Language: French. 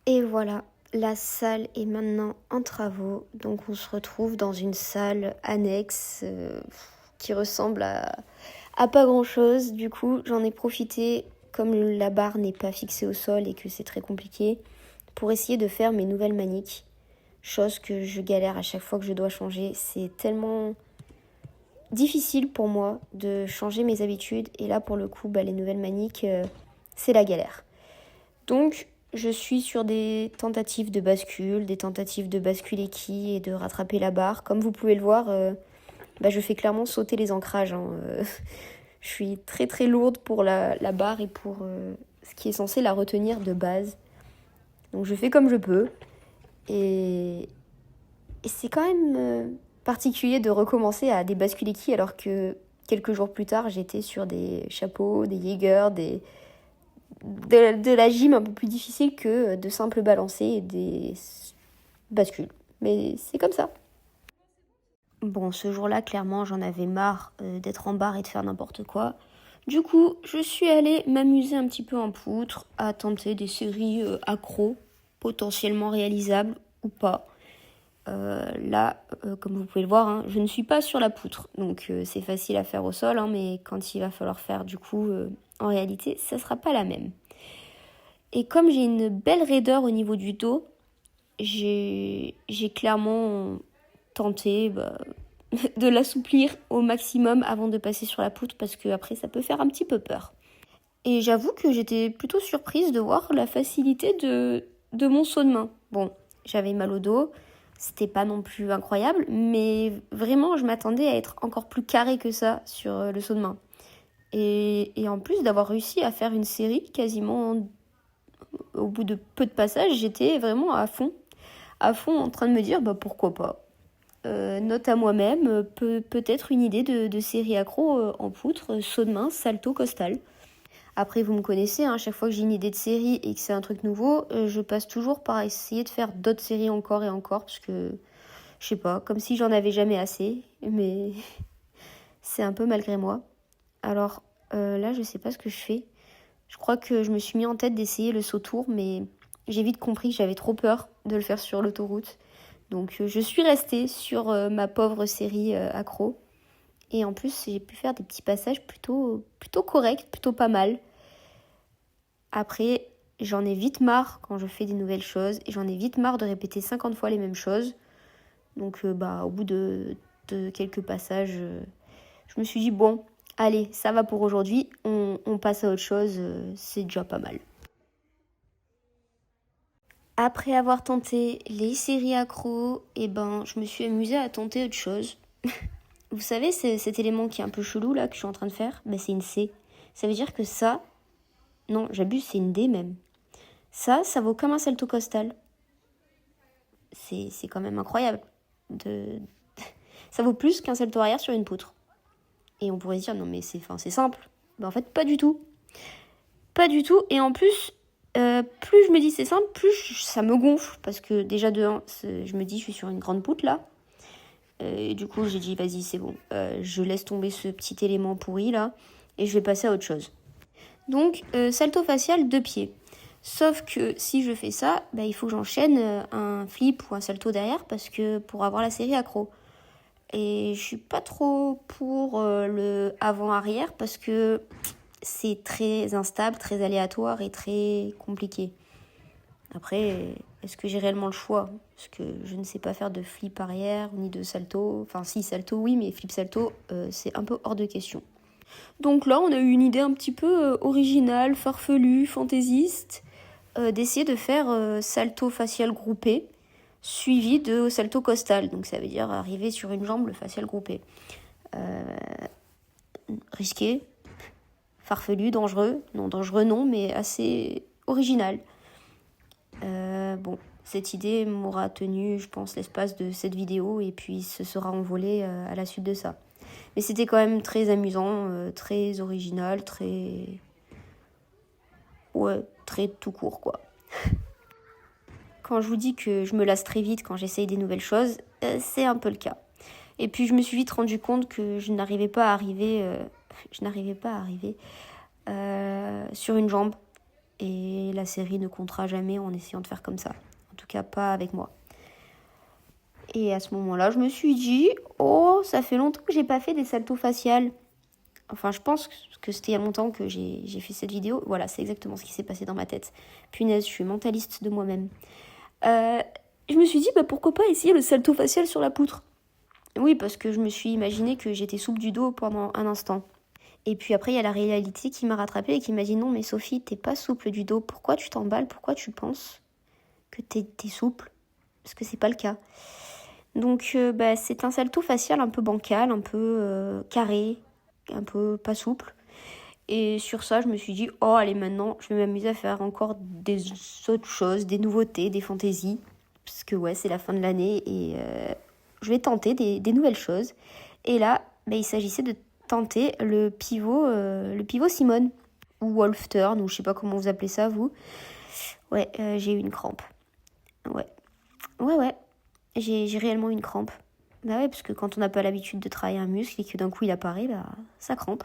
Et voilà, la salle est maintenant en travaux, donc on se retrouve dans une salle annexe qui ressemble à pas grand-chose. Du coup, j'en ai profité, comme la barre n'est pas fixée au sol et que c'est très compliqué, pour essayer de faire mes nouvelles maniques. Chose que je galère à chaque fois que je dois changer. C'est tellement difficile pour moi de changer mes habitudes. Et là, pour le coup, les nouvelles maniques, c'est la galère. Donc, je suis sur des tentatives de bascule, des tentatives de basculer qui et de rattraper la barre. Comme vous pouvez le voir, je fais clairement sauter les ancrages. Je suis très très lourde pour la barre et pour ce qui est censé la retenir de base. Donc je fais comme je peux. Et c'est quand même particulier de recommencer à des basculer qui alors que quelques jours plus tard, j'étais sur des chapeaux, des Jaeger, de la gym un peu plus difficile que de simples balancers et des bascules. Mais c'est comme ça. Bon, ce jour-là, clairement, j'en avais marre d'être en barre et de faire n'importe quoi. Du coup, je suis allée m'amuser un petit peu en poutre, à tenter des séries accros, potentiellement réalisables ou pas. Comme vous pouvez le voir, je ne suis pas sur la poutre, donc c'est facile à faire au sol, mais quand il va falloir faire du coup, en réalité, ça sera pas la même. Et comme j'ai une belle raideur au niveau du dos, j'ai clairement tenté de l'assouplir au maximum avant de passer sur la poutre parce que après ça peut faire un petit peu peur. Et j'avoue que j'étais plutôt surprise de voir la facilité de mon saut de main. Bon, j'avais mal au dos, c'était pas non plus incroyable, mais vraiment je m'attendais à être encore plus carré que ça sur le saut de main. Et en plus d'avoir réussi à faire une série quasiment au bout de peu de passages, j'étais vraiment à fond en train de me dire pourquoi pas. Note à moi-même, peut-être une idée de série accro en poutre, saut de main, salto, costal. Après, vous me connaissez, chaque fois que j'ai une idée de série et que c'est un truc nouveau, je passe toujours par essayer de faire d'autres séries encore et encore, parce que, je sais pas, comme si j'en avais jamais assez, mais c'est un peu malgré moi. Alors là, je sais pas ce que je fais. Je crois que je me suis mis en tête d'essayer le saut tour, mais j'ai vite compris que j'avais trop peur de le faire sur l'autoroute. Donc je suis restée sur ma pauvre série accro. Et en plus, j'ai pu faire des petits passages plutôt corrects, plutôt pas mal. Après, j'en ai vite marre quand je fais des nouvelles choses. Et j'en ai vite marre de répéter 50 fois les mêmes choses. Donc au bout de quelques passages, je me suis dit, bon, allez, ça va pour aujourd'hui. On passe à autre chose, c'est déjà pas mal. Après avoir tenté les séries accro, je me suis amusée à tenter autre chose. Vous savez, cet élément qui est un peu chelou là que je suis en train de faire, c'est une C. Ça veut dire que ça, non, j'abuse, c'est une D même. Ça vaut comme un salto costal. C'est quand même incroyable. Ça vaut plus qu'un salto arrière sur une poutre. Et on pourrait se dire, non mais c'est simple. En fait, pas du tout. Pas du tout. Et en plus, plus je me dis c'est simple, plus ça me gonfle. Parce que déjà de 1, je me dis, je suis sur une grande poutre là. Et du coup, j'ai dit, vas-y, c'est bon. Je laisse tomber ce petit élément pourri là. Et je vais passer à autre chose. Donc, salto facial 2 pieds. Sauf que si je fais ça, il faut que j'enchaîne un flip ou un salto derrière parce que pour avoir la série accro. Et je suis pas trop pour le avant-arrière parce que c'est très instable, très aléatoire et très compliqué. Après, est-ce que j'ai réellement le choix? Parce que je ne sais pas faire de flip arrière ni de salto. Enfin, si, salto, oui, mais flip salto, c'est un peu hors de question. Donc là, on a eu une idée un petit peu originale, farfelue, fantaisiste, d'essayer de faire salto facial groupé, suivi de salto costal. Donc ça veut dire arriver sur une jambe, le facial groupé. Risqué, farfelu, dangereux. Non, dangereux non, mais assez original. Cette idée m'aura tenu, je pense, l'espace de cette vidéo et puis se sera envolée à la suite de ça. Mais c'était quand même très amusant, très original, très... Ouais, très tout court, quoi. Quand je vous dis que je me lasse très vite quand j'essaye des nouvelles choses, c'est un peu le cas. Et puis je me suis vite rendu compte que je n'arrivais pas à arriver sur une jambe. Et la série ne comptera jamais en essayant de faire comme ça. En tout cas, pas avec moi. Et à ce moment-là, je me suis dit, oh, ça fait longtemps que j'ai pas fait des saltos faciales. Enfin, je pense que c'était il y a longtemps que j'ai fait cette vidéo. Voilà, c'est exactement ce qui s'est passé dans ma tête. Punaise, je suis mentaliste de moi-même. Je me suis dit, pourquoi pas essayer le salto facial sur la poutre. Oui, parce que je me suis imaginé que j'étais souple du dos pendant un instant. Et puis après, il y a la réalité qui m'a rattrapée et qui m'a dit, non, mais Sophie, t'es pas souple du dos. Pourquoi tu t'emballes? Pourquoi tu penses que t'es souple? Parce que c'est pas le cas. Donc, c'est un salto facial un peu bancal, un peu carré, un peu pas souple. Et sur ça, je me suis dit, oh, allez, maintenant, je vais m'amuser à faire encore des autres choses, des nouveautés, des fantaisies. Parce que, ouais, c'est la fin de l'année et je vais tenter des nouvelles choses. Et là, il s'agissait de tenter le pivot Simone. Ou Wolf Turn, ou je sais pas comment vous appelez ça, vous. Ouais, j'ai eu une crampe. Ouais. J'ai réellement une crampe. Bah ouais, parce que quand on n'a pas l'habitude de travailler un muscle et que d'un coup il apparaît, ça crampe.